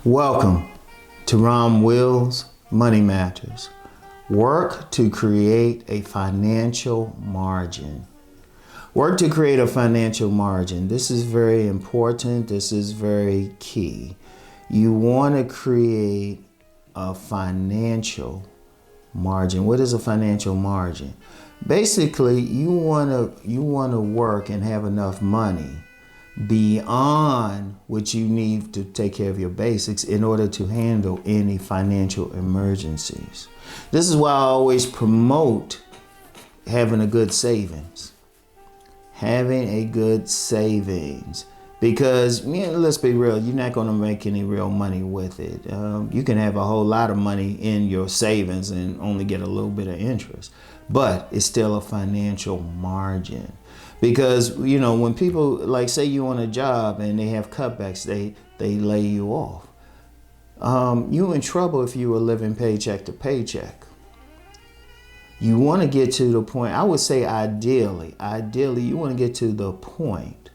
Welcome to Rom Wills Money Matters. Work to create a financial margin. Work to create a financial margin. This is very important. This is very key. You want to create a financial margin. What is a financial margin? Basically, you want to work and have enough money beyond what you need to take care of your basics in order to handle any financial emergencies. This is why I always promote having a good savings. Having a good savings. Because, let's be real, you're not going to make any real money with it. You can have a whole lot of money in your savings and only get a little bit of interest. But it's still a financial margin. Because, when people, like say you on a job and they have cutbacks, they lay you off. You're in trouble if you were living paycheck to paycheck. You want to get to the point, I would say ideally, you want to get to the point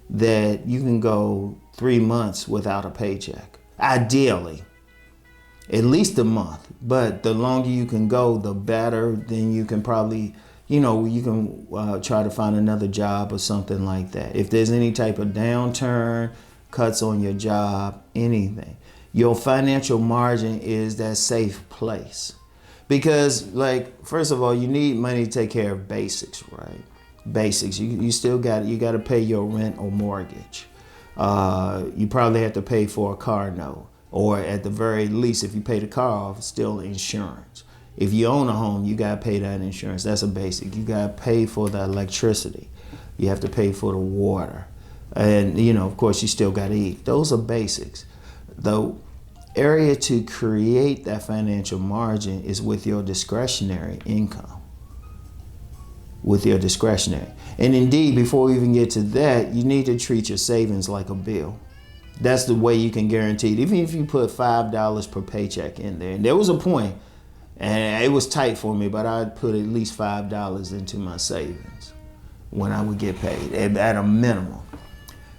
that you can go 3 months without a paycheck. Ideally, at least a month. But the longer you can go, the better. Then you can probably, you can try to find another job or something like that. If there's any type of downturn, cuts on your job, anything, your financial margin is that safe place. Because, first of all, you need money to take care of basics, right? Basics. You still got to pay your rent or mortgage. You probably have to pay for a car note, or at the very least, if you pay the car off, still insurance. If you own a home, you got to pay that insurance. That's a basic. You got to pay for the electricity. You have to pay for the water. And, of course, you still got to eat. Those are basics. The area to create that financial margin is with your discretionary income. With your discretionary. And indeed, before we even get to that, you need to treat your savings like a bill. That's the way you can guarantee it. Even if you put $5 per paycheck in there. And there was a point, and it was tight for me, but I'd put at least $5 into my savings when I would get paid, at a minimum.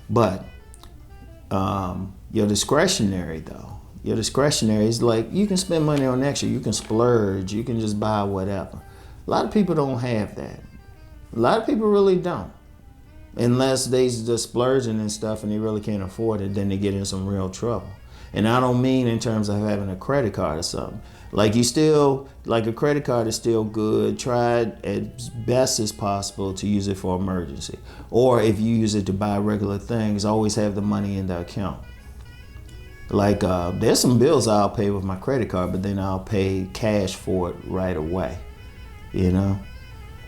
But your discretionary, though, is like, you can spend money on extra, you can splurge, you can just buy whatever. A lot of people don't have that. A lot of people really don't. Unless they just splurging and stuff and they really can't afford it, then they get in some real trouble. And I don't mean in terms of having a credit card or something. A credit card is still good. Try it as best as possible to use it for emergency. Or if you use it to buy regular things, always have the money in the account. There's some bills I'll pay with my credit card, but then I'll pay cash for it right away, And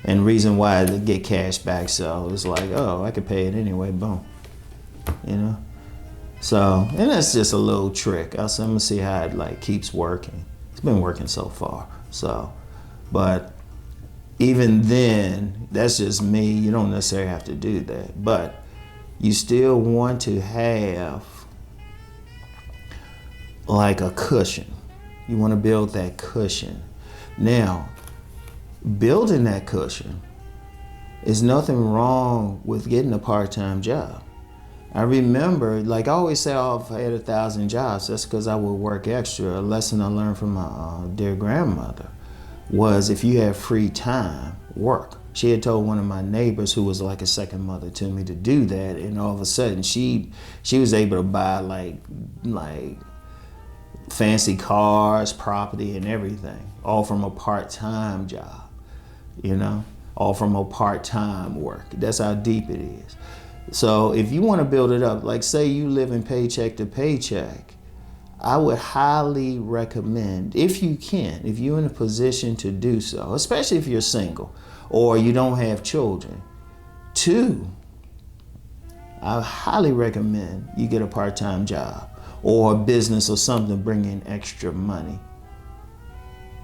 the reason why they get cash back, so it's like, oh, I could pay it anyway, boom, So, and that's just a little trick. I'm gonna see how it keeps working. It's been working so far. So, but even then, that's just me. You don't necessarily have to do that, but you still want to have a cushion. You want to build that cushion. Now, building that cushion is nothing wrong with getting a part-time job. I remember, I always say, if I had 1,000 jobs, that's because I would work extra. A lesson I learned from my dear grandmother was, if you have free time, work. She had told one of my neighbors, who was like a second mother to me, to do that, and all of a sudden she was able to buy like fancy cars, property, and everything, all from a part-time job. All from a part-time work. That's how deep it is. So if you want to build it up, say you live in paycheck to paycheck, I would highly recommend, if you can, if you're in a position to do so, especially if you're single or you don't have children, I highly recommend you get a part-time job or a business or something to bring in extra money.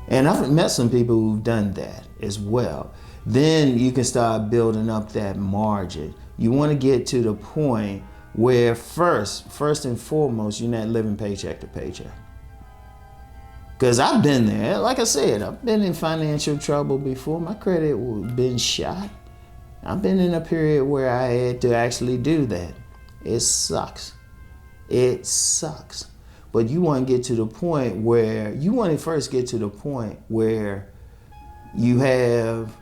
And I've met some people who've done that as well. Then you can start building up that margin. You want to get to the point where first and foremost, you're not living paycheck to paycheck. Because I've been there. Like I said, I've been in financial trouble before. My credit been shot. I've been in a period where I had to actually do that. It sucks. It sucks. But you want to get to the point where you want to first get to the point where you have,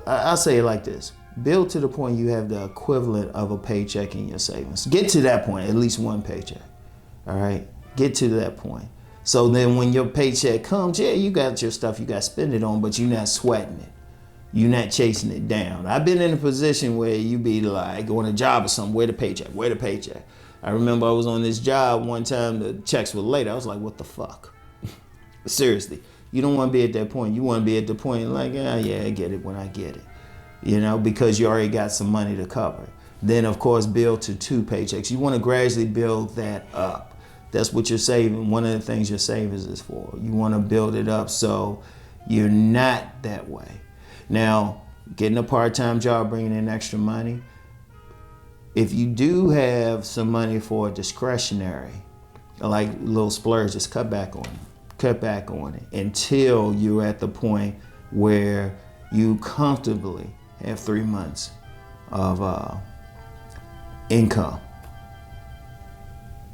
I'll say it like this, build to the point you have the equivalent of a paycheck in your savings. Get to that point, at least one paycheck. All right, get to that point. So then when your paycheck comes, yeah, you got your stuff you got to spend it on, but you're not sweating it. You're not chasing it down. I've been in a position where you be like on a job or something, where the paycheck, where the paycheck. I remember I was on this job one time, the checks were late. I was like, what the fuck? Seriously, you don't want to be at that point. You want to be at the point like, yeah, I get it when I get it. You know, because you already got some money to cover. Then of course, build to 2 paychecks. You want to gradually build that up. That's what you're saving. One of the things your savings is for. You want to build it up so you're not that way. Now, getting a part-time job, bringing in extra money. If you do have some money for discretionary, like little splurge, just cut back on it. Cut back on it until you're at the point where you comfortably have 3 months of income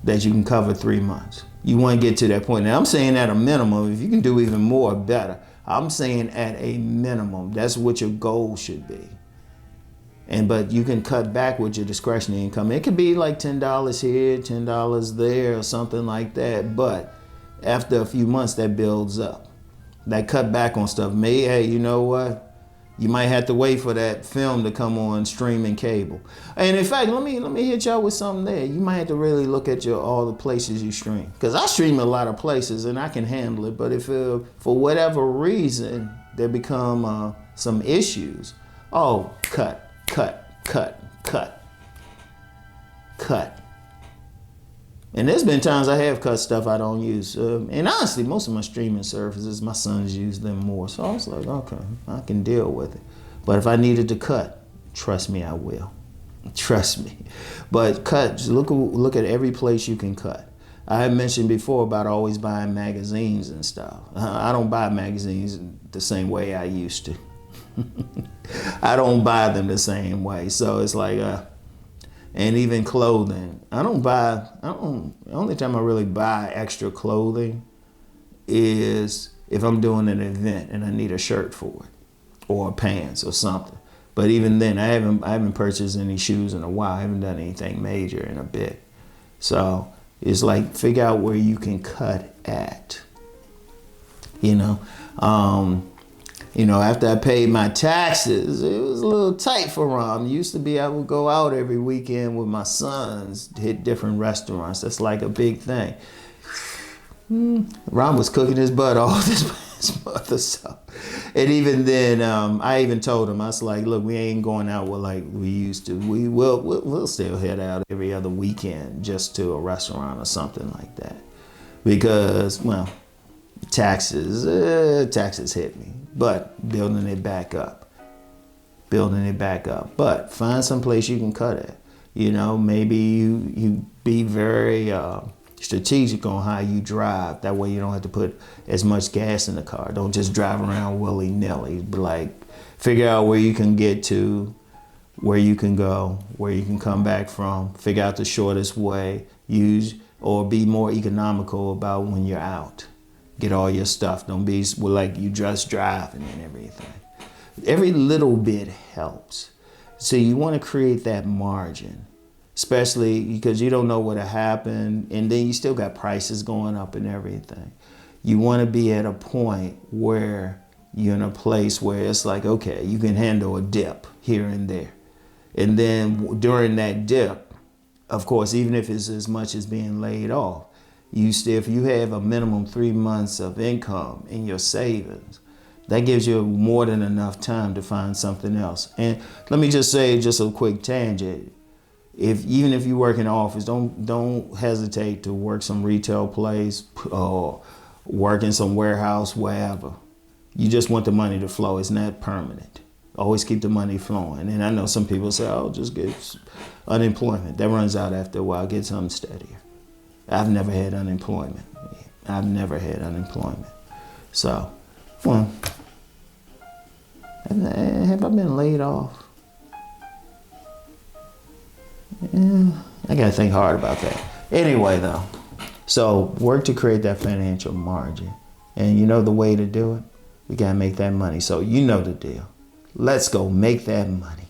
that you can cover 3 months. You want to get to that point. Now I'm saying at a minimum, if you can do even more, better. I'm saying at a minimum, that's what your goal should be. But you can cut back with your discretionary income. It could be like $10 here, $10 there, or something like that. But after a few months, that builds up. That cut back on stuff. Hey, you know what? You might have to wait for that film to come on streaming cable. And in fact, let me hit y'all with something there. You might have to really look at all the places you stream. Because I stream a lot of places and I can handle it. But if for whatever reason there become some issues, cut. And there's been times I have cut stuff I don't use. And honestly, most of my streaming services, my sons use them more. So I was like, okay, I can deal with it. But if I needed to cut, trust me, I will. Trust me. But cut, look at every place you can cut. I had mentioned before about always buying magazines and stuff. I don't buy magazines the same way I used to. I don't buy them the same way. So it's like, and even clothing. The only time I really buy extra clothing is if I'm doing an event and I need a shirt for it or pants or something. But even then, I haven't purchased any shoes in a while. I haven't done anything major in a bit. So it's like figure out where you can cut at, after I paid my taxes, it was a little tight for Rom. It used to be I would go out every weekend with my sons to hit different restaurants. That's like a big thing. Rom was cooking his butt off this month or so. And even then, I even told him, I was like, look, we ain't going out like we used to. We'll still head out every other weekend just to a restaurant or something like that. Because, well, taxes hit me. But building it back up. But find some place you can cut at. Maybe you be very strategic on how you drive. That way you don't have to put as much gas in the car. Don't just drive around willy-nilly. But like figure out where you can get to, where you can go, where you can come back from. Figure out the shortest way. Or be more economical about when you're out. Get all your stuff. Don't be like you just driving and everything. Every little bit helps. So you want to create that margin, especially because you don't know what'll happen, and then you still got prices going up and everything. You want to be at a point where you're in a place where it's like, okay, you can handle a dip here and there. And then during that dip, of course, even if it's as much as being laid off, if you have a minimum 3 months of income in your savings, that gives you more than enough time to find something else. And let me just say, just a quick tangent. Even if you work in the office, don't hesitate to work some retail place or work in some warehouse, wherever. You just want the money to flow. It's not permanent. Always keep the money flowing. And I know some people say, just get unemployment. That runs out after a while. Get something steadier. I've never had unemployment. So, well, have I been laid off? Yeah, I gotta think hard about that. Anyway, though, So work to create that financial margin. And you know the way to do it? We got to make that money. So you know the deal. Let's go make that money.